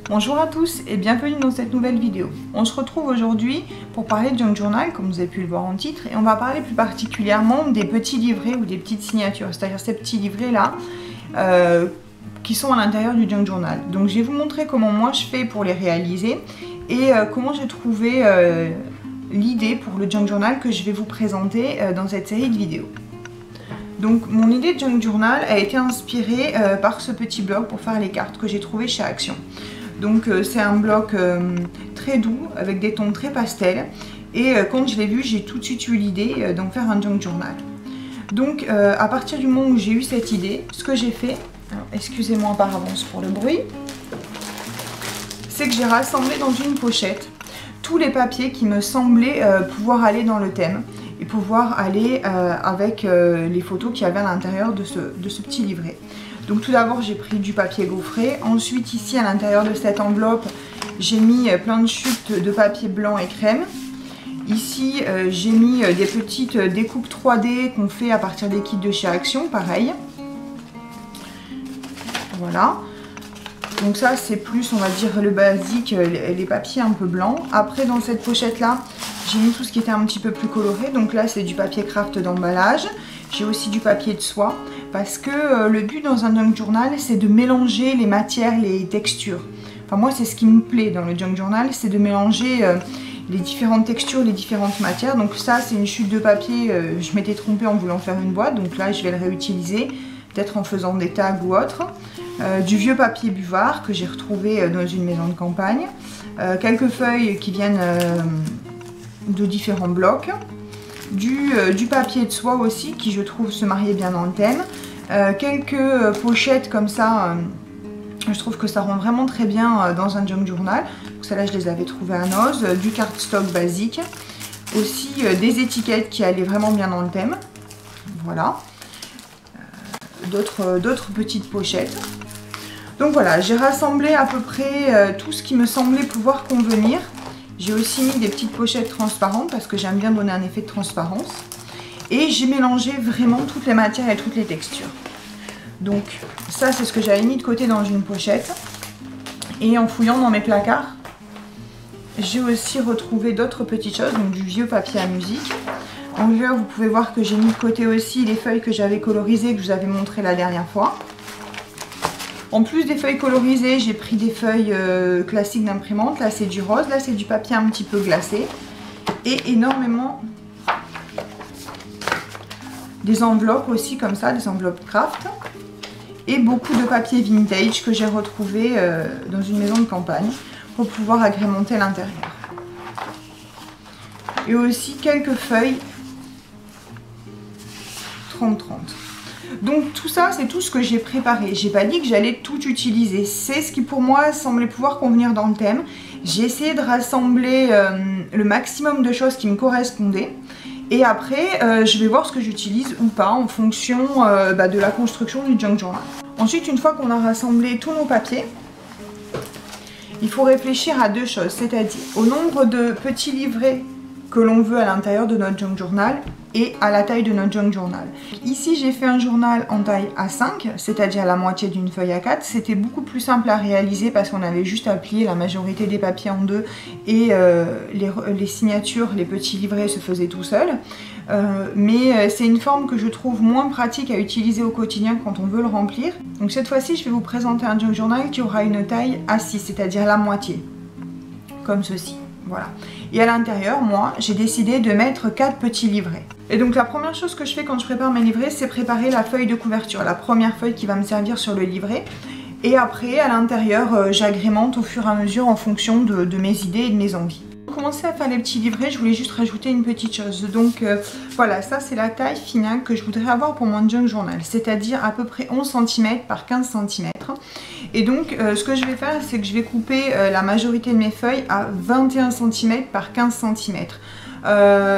Bonjour à tous et bienvenue dans cette nouvelle vidéo. On se retrouve aujourd'hui pour parler de Junk Journal, comme vous avez pu le voir en titre, et on va parler plus particulièrement des petits livrets ou des petites signatures, c'est-à-dire ces petits livrets là qui sont à l'intérieur du Junk Journal. Donc je vais vous montrer comment moi je fais pour les réaliser et comment j'ai trouvé l'idée pour le Junk Journal que je vais vous présenter dans cette série de vidéos. Donc mon idée de Junk Journal a été inspirée par ce petit blog pour faire les cartes que j'ai trouvé chez Action. Donc c'est un bloc très doux avec des tons très pastels et quand je l'ai vu j'ai tout de suite eu l'idée d'en faire un Junk Journal. Donc à partir du moment où j'ai eu cette idée, ce que j'ai fait, excusez-moi par avance pour le bruit, c'est que j'ai rassemblé dans une pochette tous les papiers qui me semblaient pouvoir aller dans le thème et pouvoir aller avec les photos qu'il y avait à l'intérieur de ce petit livret. Donc tout d'abord j'ai pris du papier gaufré, ensuite ici à l'intérieur de cette enveloppe j'ai mis plein de chutes de papier blanc et crème. Ici j'ai mis des petites découpes 3D qu'on fait à partir des kits de chez Action, pareil. Voilà. Donc ça c'est plus on va dire le basique, les papiers un peu blancs. Après dans cette pochette là j'ai mis tout ce qui était un petit peu plus coloré. Donc là c'est du papier craft d'emballage. J'ai aussi du papier de soie parce que le but dans un Junk Journal c'est de mélanger les matières, les textures. Enfin moi c'est ce qui me plaît dans le Junk Journal, c'est de mélanger les différentes textures, les différentes matières. Donc ça c'est une chute de papier, je m'étais trompée en voulant faire une boîte, donc là je vais le réutiliser, peut-être en faisant des tags ou autre. Du vieux papier buvard que j'ai retrouvé dans une maison de campagne, quelques feuilles qui viennent de différents blocs, du papier de soie aussi qui je trouve se mariait bien dans le thème, quelques pochettes comme ça, je trouve que ça rend vraiment très bien dans un Junk Journal. Celles-là je les avais trouvées à Noz, du cardstock basique, aussi des étiquettes qui allaient vraiment bien dans le thème, voilà, d'autres petites pochettes. Donc voilà, j'ai rassemblé à peu près tout ce qui me semblait pouvoir convenir. J'ai aussi mis des petites pochettes transparentes parce que j'aime bien donner un effet de transparence. Et j'ai mélangé vraiment toutes les matières et toutes les textures. Donc ça c'est ce que j'avais mis de côté dans une pochette. Et en fouillant dans mes placards, j'ai aussi retrouvé d'autres petites choses, donc du vieux papier à musique. En là vous pouvez voir que j'ai mis de côté aussi les feuilles que j'avais colorisées que je vous avais montré la dernière fois. En plus des feuilles colorisées, j'ai pris des feuilles classiques d'imprimante. Là c'est du rose, là c'est du papier un petit peu glacé. Et énormément des enveloppes aussi comme ça, des enveloppes craft. Et beaucoup de papier vintage que j'ai retrouvé dans une maison de campagne pour pouvoir agrémenter l'intérieur. Et aussi quelques feuilles 30-30. Donc tout ça c'est tout ce que j'ai préparé. J'ai pas dit que j'allais tout utiliser. C'est ce qui pour moi semblait pouvoir convenir dans le thème. J'ai essayé de rassembler le maximum de choses qui me correspondaient. Et après je vais voir ce que j'utilise ou pas en fonction de la construction du Junk Journal. Ensuite une fois qu'on a rassemblé tous nos papiers, il faut réfléchir à deux choses. C'est-à-dire au nombre de petits livrets que l'on veut à l'intérieur de notre Junk Journal et à la taille de notre Junk Journal. Ici j'ai fait un journal en taille A5, c'est-à-dire la moitié d'une feuille A4. C'était beaucoup plus simple à réaliser parce qu'on avait juste à plier la majorité des papiers en deux et les signatures, les petits livrets se faisaient tout seuls. Mais c'est une forme que je trouve moins pratique à utiliser au quotidien quand on veut le remplir. Donc cette fois-ci je vais vous présenter un Junk Journal qui aura une taille A6, c'est-à-dire la moitié, comme ceci. Voilà. Et à l'intérieur, moi, j'ai décidé de mettre 4 petits livrets. Et donc la première chose que je fais quand je prépare mes livrets, c'est préparer la feuille de couverture, la première feuille qui va me servir sur le livret. Et après, à l'intérieur, j'agrémente au fur et à mesure en fonction de mes idées et de mes envies. Pour commencer à faire les petits livrets, je voulais juste rajouter une petite chose. Donc voilà, ça c'est la taille finale que je voudrais avoir pour mon Junk Journal, c'est-à-dire à peu près 11 cm par 15 cm. Et donc ce que je vais faire, c'est que je vais couper la majorité de mes feuilles à 21 cm par 15 cm.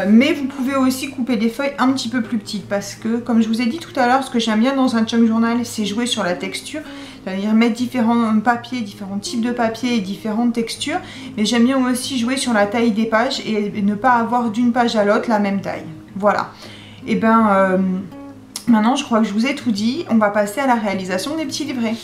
Mais vous pouvez aussi couper des feuilles un petit peu plus petites parce que, comme je vous ai dit tout à l'heure, ce que j'aime bien dans un Junk Journal, c'est jouer sur la texture, c'est-à-dire mettre différents papiers, différents types de papier et différentes textures. Mais j'aime bien aussi jouer sur la taille des pages et ne pas avoir d'une page à l'autre la même taille. Voilà. Et ben maintenant, je crois que je vous ai tout dit. On va passer à la réalisation des petits livrets.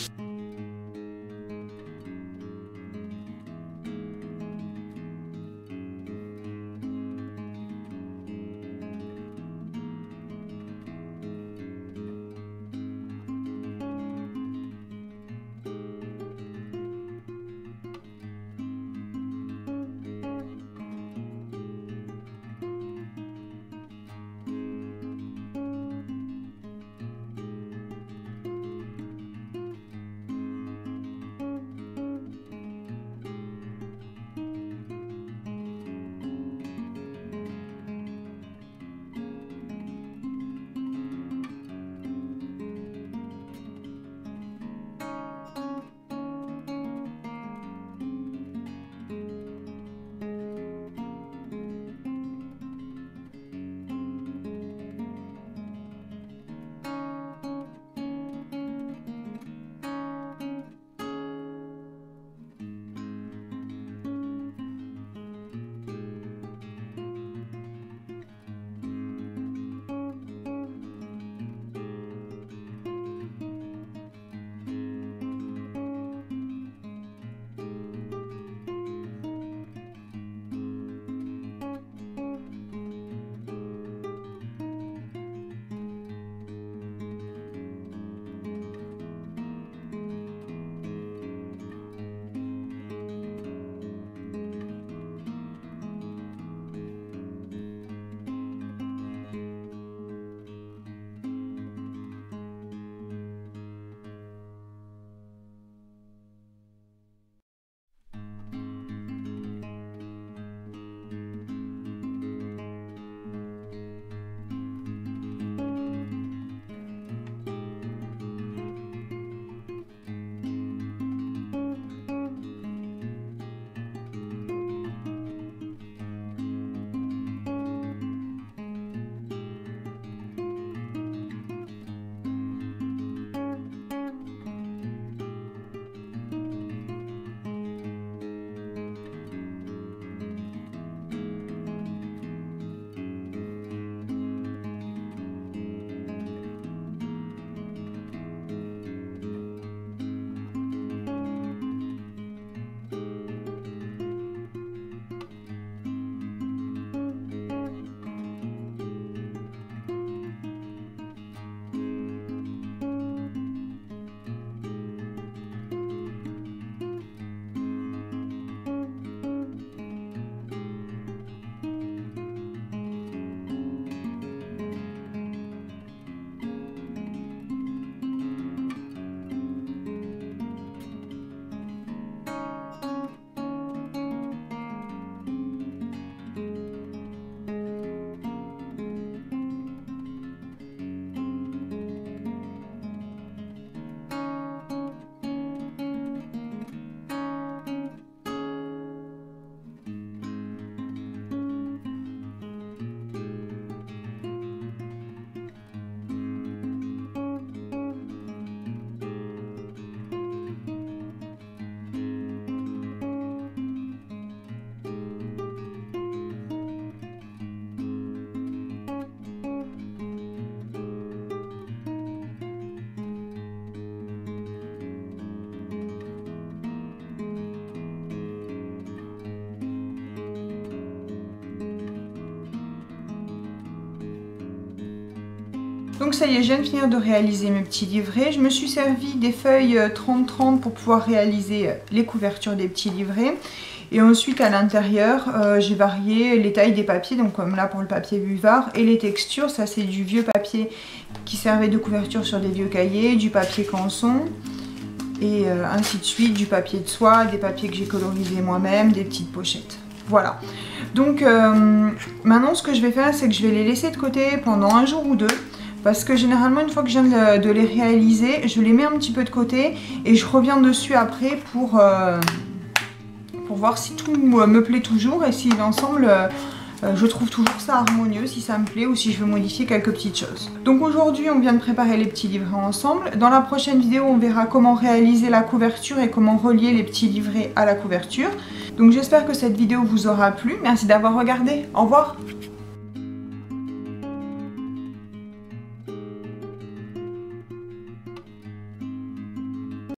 Donc ça y est, je viens de finir de réaliser mes petits livrets. Je me suis servi des feuilles 30-30 pour pouvoir réaliser les couvertures des petits livrets. Et ensuite à l'intérieur, j'ai varié les tailles des papiers, donc comme là pour le papier buvard, et les textures. Ça c'est du vieux papier qui servait de couverture sur des vieux cahiers, du papier canson, et ainsi de suite, du papier de soie, des papiers que j'ai colorisés moi-même, des petites pochettes. Voilà. Donc maintenant ce que je vais faire, c'est que je vais les laisser de côté pendant un jour ou deux. Parce que généralement, une fois que je viens de les réaliser, je les mets un petit peu de côté et je reviens dessus après pour voir si tout me plaît toujours et si l'ensemble, je trouve toujours ça harmonieux, si ça me plaît ou si je veux modifier quelques petites choses. Donc aujourd'hui, on vient de préparer les petits livrets ensemble. Dans la prochaine vidéo, on verra comment réaliser la couverture et comment relier les petits livrets à la couverture. Donc j'espère que cette vidéo vous aura plu. Merci d'avoir regardé. Au revoir.